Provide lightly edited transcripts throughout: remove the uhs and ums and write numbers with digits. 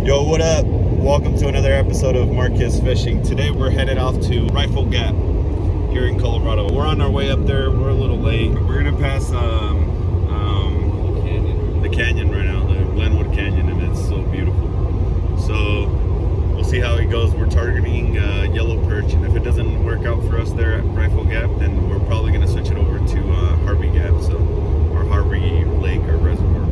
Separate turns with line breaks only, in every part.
Yo, what up? Welcome to another episode of Marcus Fishing. Today we're headed off to Rifle Gap here in Colorado. We're on our way up there. We're a little late. We're gonna pass the canyon right now, the Glenwood Canyon, and it's so beautiful. So we'll see how it goes. We're targeting yellow perch, and if it doesn't work out for us there at Rifle Gap, then we're probably gonna switch it over to Harvey Gap, or Harvey Lake or Reservoir.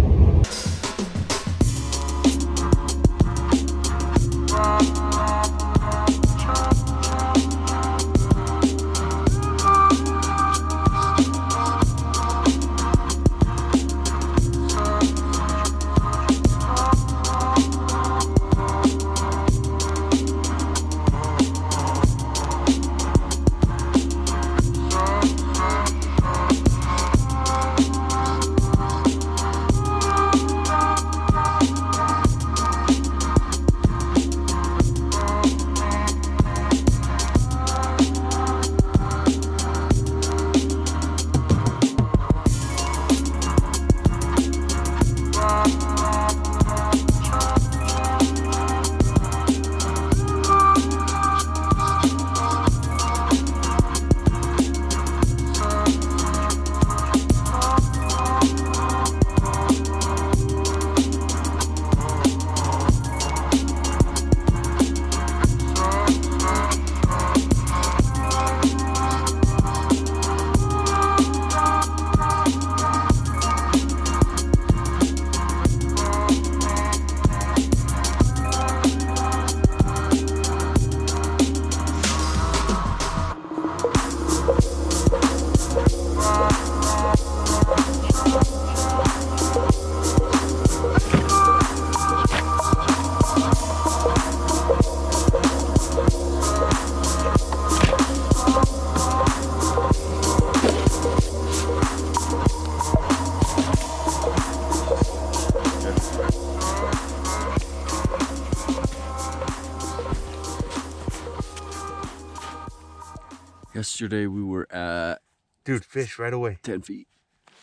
Yesterday we were at...
Dude, fish right away.
10 feet.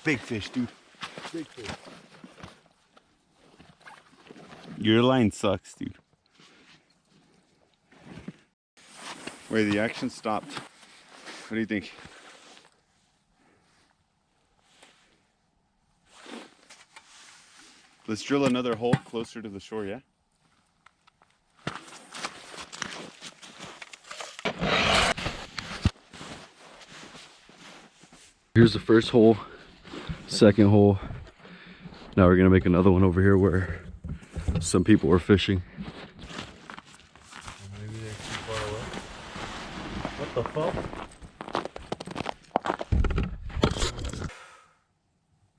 Big fish, dude.
Big fish.
Your line sucks, dude. Wait, the action stopped. What do you think? Let's drill another hole closer to the shore, yeah?
Here's the first hole, second hole. Now we're gonna make another one over here where some people are fishing.
Maybe they're too far away. What the fuck?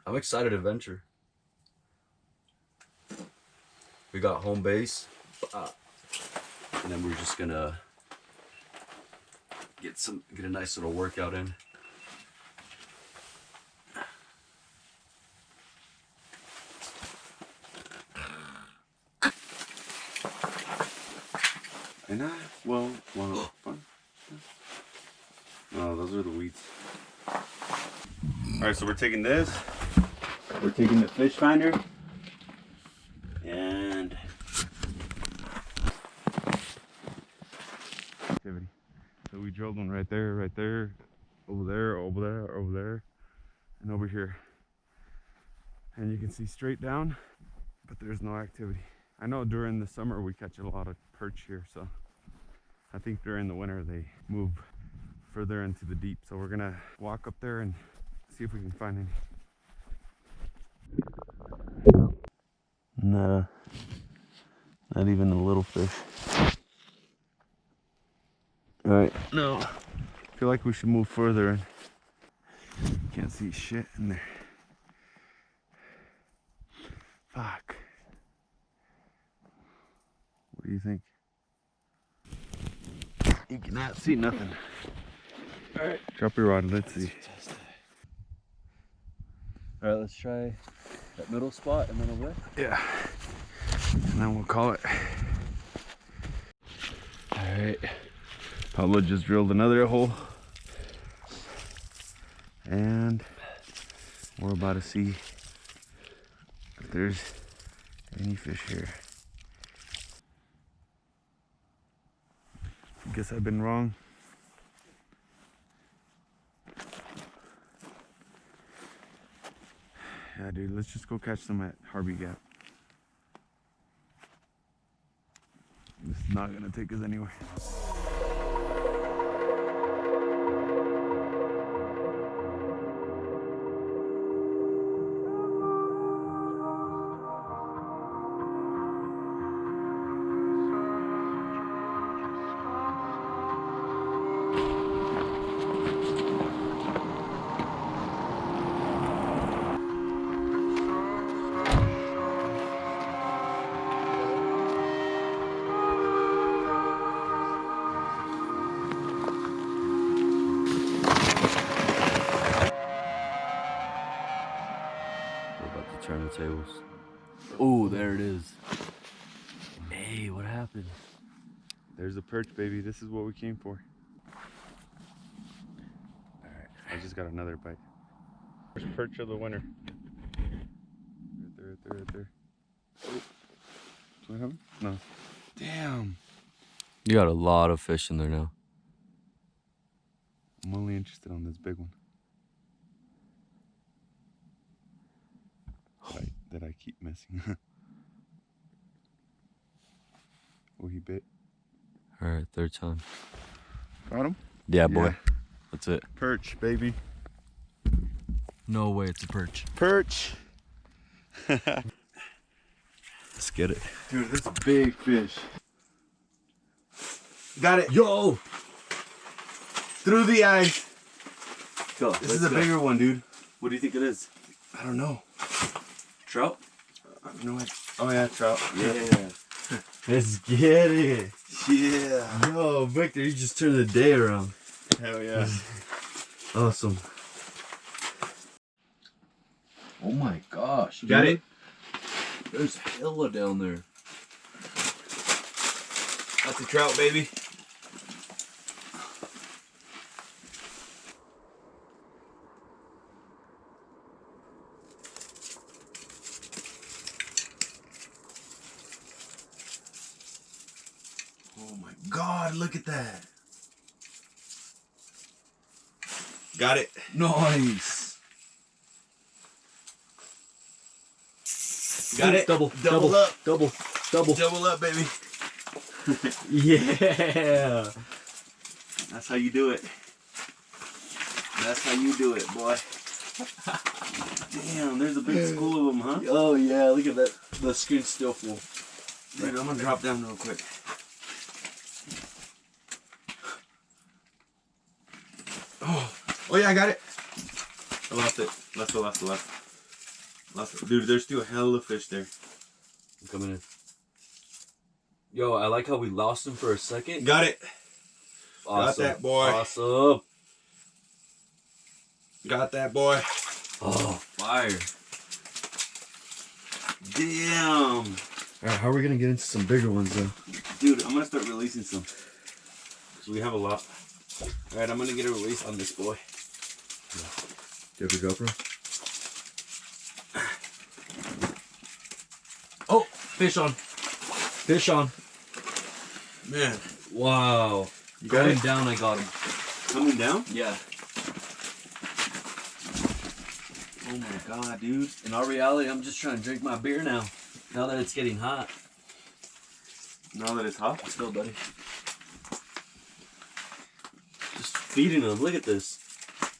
I'm excited to venture. We got home base, and then we're just gonna get a nice little workout in.
And oh, those are the weeds. Alright, so we're taking this. We're taking the fish finder. And activity. So we drilled one right there, over there, and over here. And you can see straight down, but there's no activity. I know during the summer we catch a lot of perch here, so I think during the winter they move further into the deep. So we're gonna walk up there and see if we can find any. Not even a little fish. All right, no. I feel like we should move further and can't see shit in there. Fuck. What do you think? You cannot see nothing. All right, drop your rod. Let's see.
All right, let's try that middle spot and then over there.
Yeah, and then we'll call it.
All right.
Pablo just drilled another hole, and we're about to see if there's any fish here. Guess I've been wrong. Yeah, dude, let's just go catch some at Harvey Gap. This is not gonna take us anywhere.
Turn the tables. Oh, there it is. Hey, what happened?
There's a perch, baby. This is what we came for. Alright, I just got another bite. First perch of the winter. Right there, right there, right there. Oh. Do I have him? No. Damn.
You got a lot of fish in there now.
I'm only interested on this big one. That I keep missing. Oh, he bit.
All right, third time.
Got him?
Yeah, boy. That's it.
Perch, baby.
No way, it's a perch.
Perch.
Let's get it.
Dude, this is a big fish. Got it.
Yo!
Through the ice.
Go.
This is a bigger one, dude.
What do you think it is?
I don't know.
Trout?
No, oh yeah, trout.
Yeah. Let's get it.
Yeah.
Yo, Victor, you just turned the day around.
Hell yeah.
Awesome. Oh my gosh.
Got it?
There's hella down there.
That's a trout, baby. Oh my God, look at that. Got it.
Nice.
Got it.
Double
up.
Double
up, baby.
Yeah.
That's how you do it. That's how you do it, boy. Damn, there's a big school of them, huh?
Oh yeah, look at that. The screen's still full.
Dude, I'm gonna drop down real quick. Oh yeah, I got it. I lost it. Lost it. Dude, there's still hella fish there.
I'm coming in. Yo, I like how we lost him for a second.
Got it.
Awesome.
Got that boy.
Awesome.
Got that boy.
Oh, fire.
Damn.
Alright, how are we gonna get into some bigger ones though?
Dude, I'm gonna start releasing some. Because we have a lot. Alright, I'm gonna get a release on this boy.
Do you have your GoPro?
Oh,
Fish on. Fish on.
man.
Wow.
You got
Going
it?
down, I got him.
Coming down?
Yeah.
Oh my God, dude.
In all reality, I'm just trying to drink my beer now. Now that it's getting hot.
Now that it's hot?
Let's go, buddy. Just feeding them. Look at this.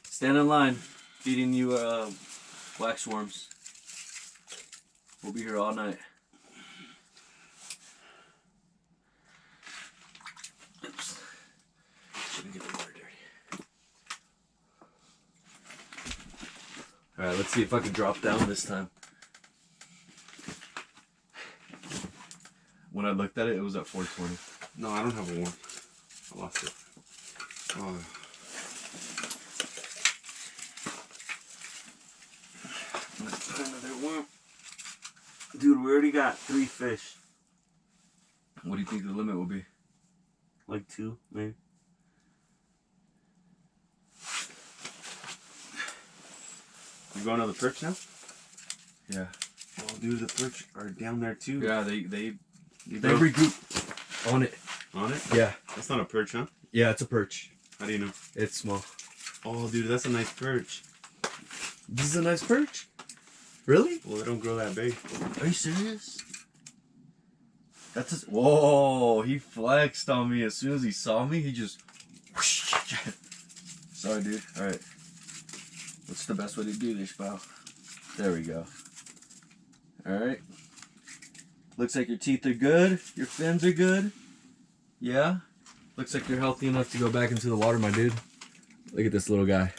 Stand in line. Feeding you wax worms. We'll be here all night. Oops. Shouldn't get the water dirty. Alright, let's see if I can drop down this time. When I looked at it, it was at 420.
No, I don't have a worm. I lost it. Oh. Let's put another worm. Dude, we already got 3 fish.
What do you think the limit will be?
Like 2, maybe. You going to the perch now?
Yeah.
Oh, dude, the perch are down there too.
Yeah, they
regroup
on it.
on it.
Yeah.
That's not a perch, huh?
Yeah, it's a perch.
How do you know?
It's small.
Oh, dude, that's a nice perch.
This is a nice perch. Really?
Well, they don't grow that big.
Are you serious? That's a... Whoa, he flexed on me as soon as he saw me. He just... Sorry, dude. All right. What's the best way to do this, pal? There we go. All right. Looks like your teeth are good. Your fins are good. Yeah? Looks like you're healthy enough to go back into the water, my dude. Look at this little guy.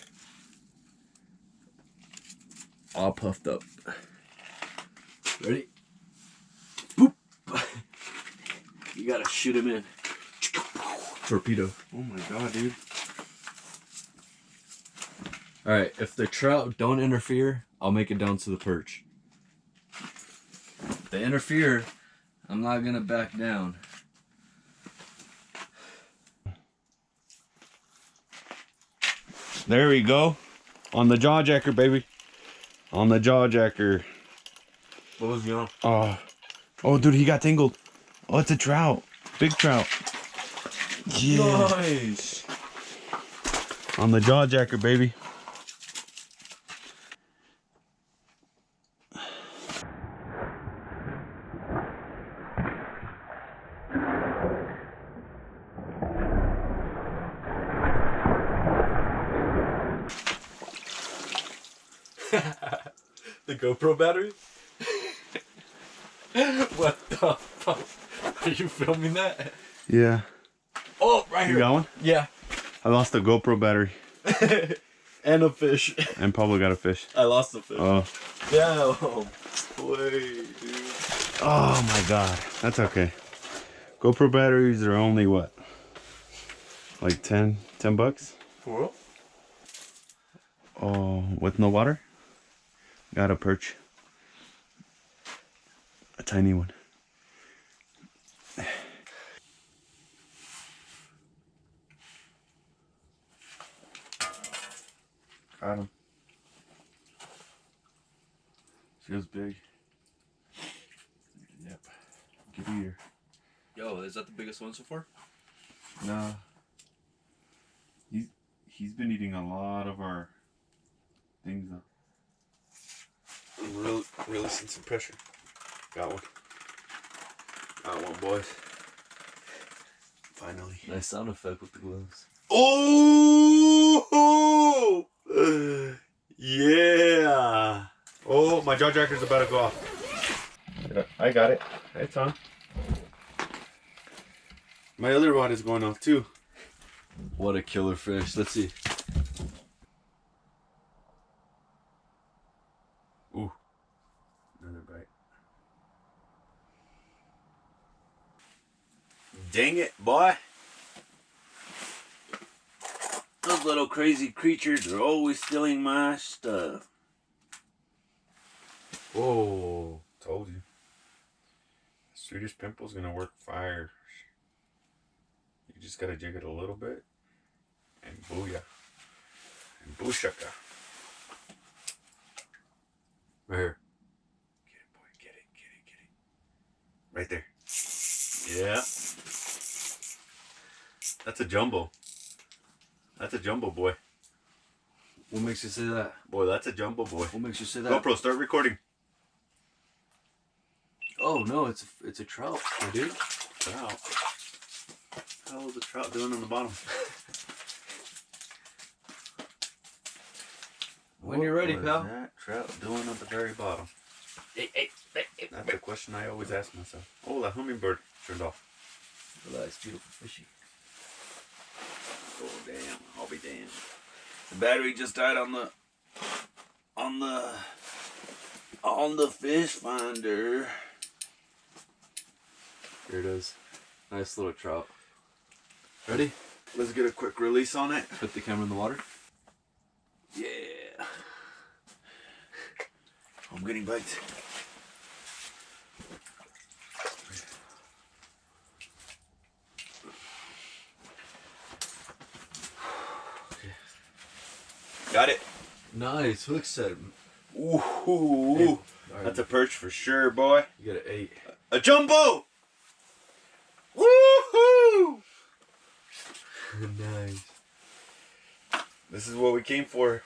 All puffed up. Ready? Boop! You gotta shoot him in. Torpedo.
Oh my god, dude.
Alright, if the trout don't interfere, I'll make it down to the perch. If they interfere, I'm not gonna back down.
There we go. On the jaw jacker, baby. On the jaw jacker.
What was he on?
Oh, dude, he got tangled. Oh, it's a trout. Big trout. Yeah.
Nice.
On the jaw jacker, baby.
The GoPro battery? What the fuck? Are you filming that?
Yeah.
Oh, right here.
You got one?
Yeah.
I lost the GoPro battery.
And a fish.
And Pablo got a fish.
I lost the fish.
Oh.
Damn. Wait, dude.
Oh my god. That's okay. GoPro batteries are only what? Like 10 bucks?
For real?
Oh, with no water? Got a perch. A tiny one. Got him. Feels big. Yep. Good eater.
Yo, is that the biggest one so far?
Nah. He's been eating a lot of our things though. I'm releasing some pressure. Got one. Got one, boys. Finally.
Nice sound effect with the gloves.
Oh! Yeah! Oh, my jaw jacker's about to go off. I got it. It's on. My other rod is going off too.
What a killer fish. Let's see.
Ooh. Another bite. Dang it, boy. Those little crazy creatures are always stealing my stuff. Whoa. Told you. Sweetish Pimple's gonna work fire. You just gotta jig it a little bit. And booyah. And booshaka. Right here. Get it, boy. Get it, get it, get it. Right there. Yeah. That's a jumbo. That's a jumbo, boy.
What makes you say that?
Boy, that's a jumbo, boy.
What makes you say that?
GoPro, start recording.
Oh no, it's a trout, my dude.
Trout. How is the trout doing on the bottom?
When you're ready,
What
pal.
is that trout doing at the very bottom?
Hey.
That's the question I always ask myself. Oh, that hummingbird turned off.
Relax, beautiful fishy.
Oh damn! I'll be damned. The battery just died on the fish finder.
Here it is. Nice little trout. Ready?
Let's get a quick release on it.
Put the camera in the water.
Yeah. I'm getting bites. Got it.
Nice hook set.
Ooh,
All right.
that's a perch for sure, boy.
You got an 8.
A jumbo! Woohoo!
Nice.
This is what we came for.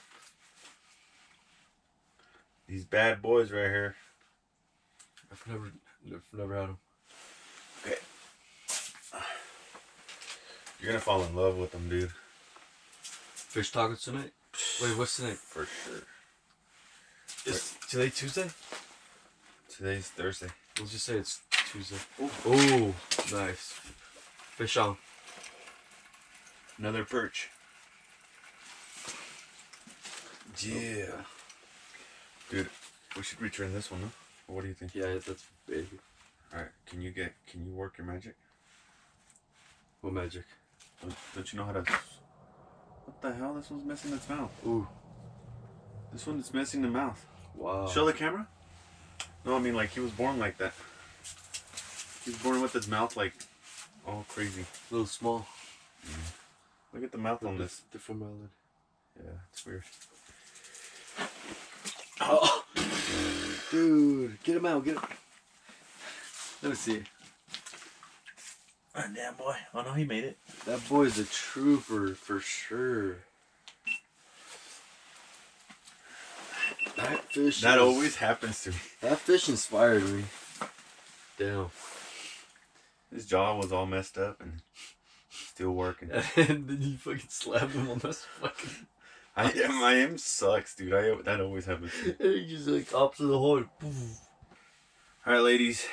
These bad boys right here.
I've never had them.
Okay. You're gonna fall in love with them, dude.
Fish tacos tonight? Wait, what's tonight?
For sure.
Is today Tuesday?
Today's Thursday.
Let's just say it's Tuesday. Oh, nice. Fish on.
Another perch. Yeah. Dude, we should return this one, huh? What do you think?
Yeah, that's big.
Alright, can you work your magic?
What magic?
Don't you know how to... What the hell? This one's missing its mouth.
Ooh.
This one is missing the mouth.
Wow.
Show the camera? No, I mean like he was born like that. He was born with his mouth like all crazy.
A little small.
Look at the mouth on this.
Different melon.
Yeah, it's weird.
Oh. Dude, get him out, get him. Let me see.
Oh, damn boy. Oh no, he made it.
That boy's a trooper for sure. That fish.
That always happens to me.
That fish inspired me. Damn.
His jaw was all messed up and still working.
And then you fucking slapped him on this fucking.
I am sucks, dude. That always happens to me.
And he just like opposite the hole.
Alright, ladies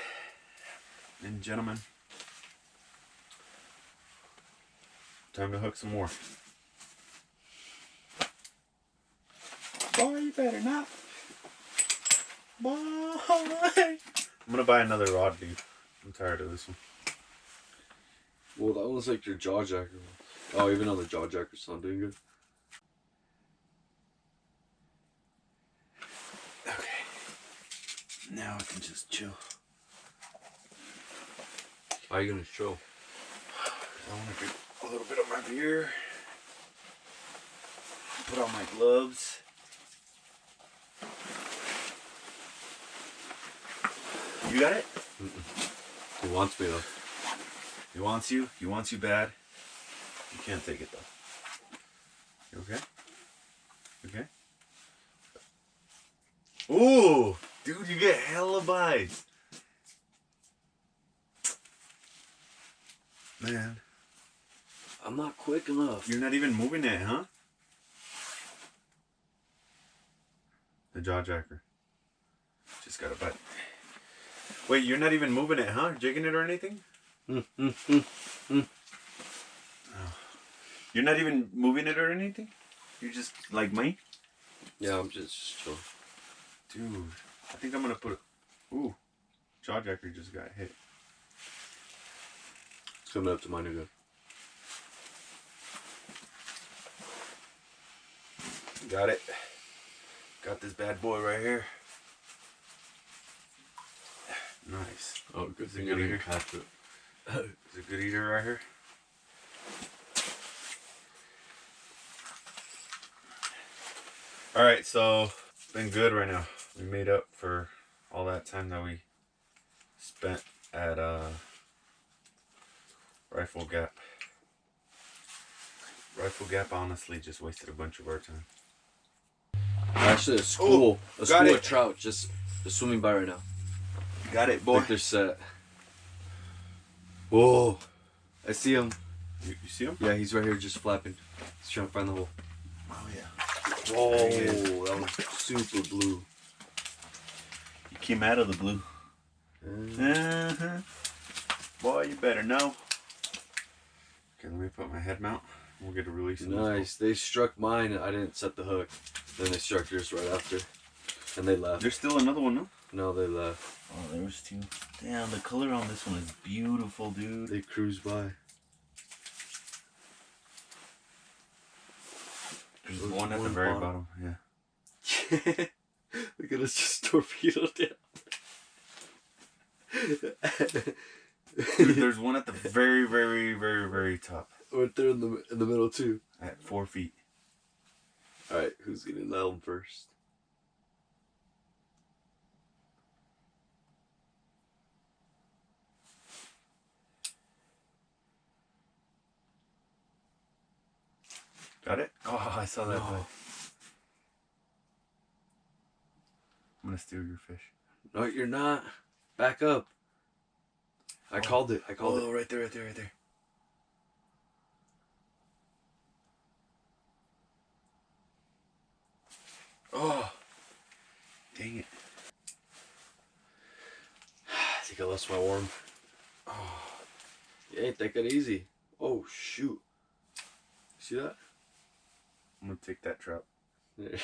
and gentlemen. Time to hook some more. Boy, you better not. Boy. I'm gonna buy another rod, dude. I'm tired of this one.
Well, that one's like your jaw jacker one. Oh, even on the jaw jacker's not doing good.
Okay. Now I can just chill.
How are you gonna show?
I want to drink a little bit of my beer. Put on my gloves. You got it?
Mm-mm. He wants me though.
He wants you. He wants you bad. You can't take it though. You okay? Okay? Ooh! Dude, you get hella bites. Man.
I'm not quick enough.
You're not even moving it, huh? The jaw jacker. Just got a bite. Wait, you're not even moving it, huh? Jigging it or anything? Oh. You're not even moving it or anything? You're just like me?
Yeah, I'm just chilling.
Dude, I think I'm gonna put it. Ooh, jaw jacker just got hit.
It's coming up to mine again.
Got it. Got this bad boy right here. Nice.
Oh, good
Is it
thing
good
I didn't
eater?
catch it.
Is it good eater right here? Alright, so it's been good right now. We made up for all that time that we spent at Rifle Gap. Rifle Gap honestly just wasted a bunch of our time.
Actually, a school
got
of
it.
trout just swimming by right now.
Got it,
I
boy.
think they're set. Whoa! I see him.
You see him?
Yeah, he's right here just flapping. He's trying to find the hole.
Oh yeah.
Whoa!
There he is.
That was super blue.
He came out of the blue. Boy, you better know. Okay, let me put my head mount. We'll get a release.
Nice. They struck mine and I didn't set the hook. Then they struck yours right after. And they left.
There's still another one, no?
No, they left.
Oh, there's two. Damn, the color on this one is beautiful, dude.
They cruised by.
There's one at the very bottom. Yeah.
Look at us just torpedo down.
Dude, there's one at the very, very, very, very top.
Right there in the middle too.
At 4 feet.
All right, who's getting that one first?
Got it? Oh, I saw that.
No.
I'm gonna steal your fish.
No, you're not. Back up. I called it.
Oh, right there, right there, right there. Oh, dang it.
I think I lost my worm. Oh, you ain't that good easy. Oh, shoot. See that?
I'm gonna take that trout.
Is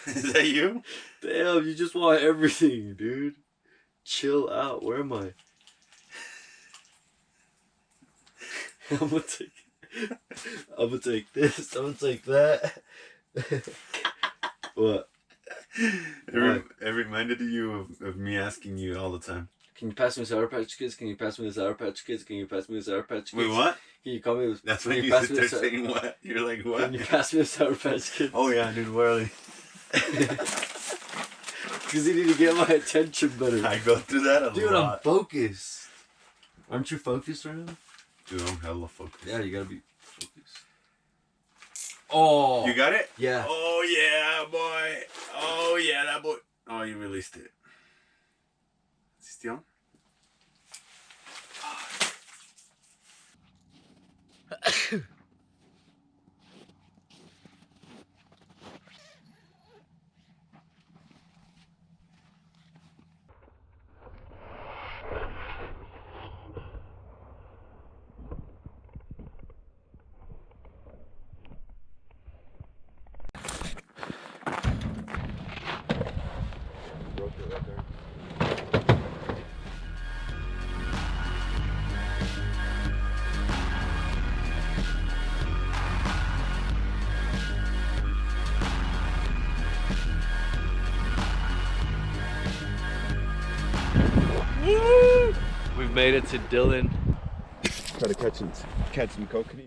Is that you?
Damn, you just want everything, dude. Chill out. Where am I? I'm gonna take this. I'm gonna take that. What?
It reminded you of me asking you all the time.
Can you pass me the Sour Patch Kids? Can you pass me the Sour Patch Kids? Can you pass me the Sour Patch Kids?
Wait, what?
Can you call me?
That's when
can
you
pass
sit
me
there
the
saying what? You're like, what?
Can you pass me the Sour Patch Kids?
Oh yeah, dude, where are they?
Because you need to get my attention better.
I go through that a
Dude,
lot.
I'm focused. Aren't you focused right now?
Dude, I'm hella focused.
Yeah, you gotta be focused. Oh.
You got it?
Yeah.
Oh yeah, boy. Oh yeah, that boy. Oh, you released it. Is he stealing?
We've made it to Dillon.
Try to catch some kokanee.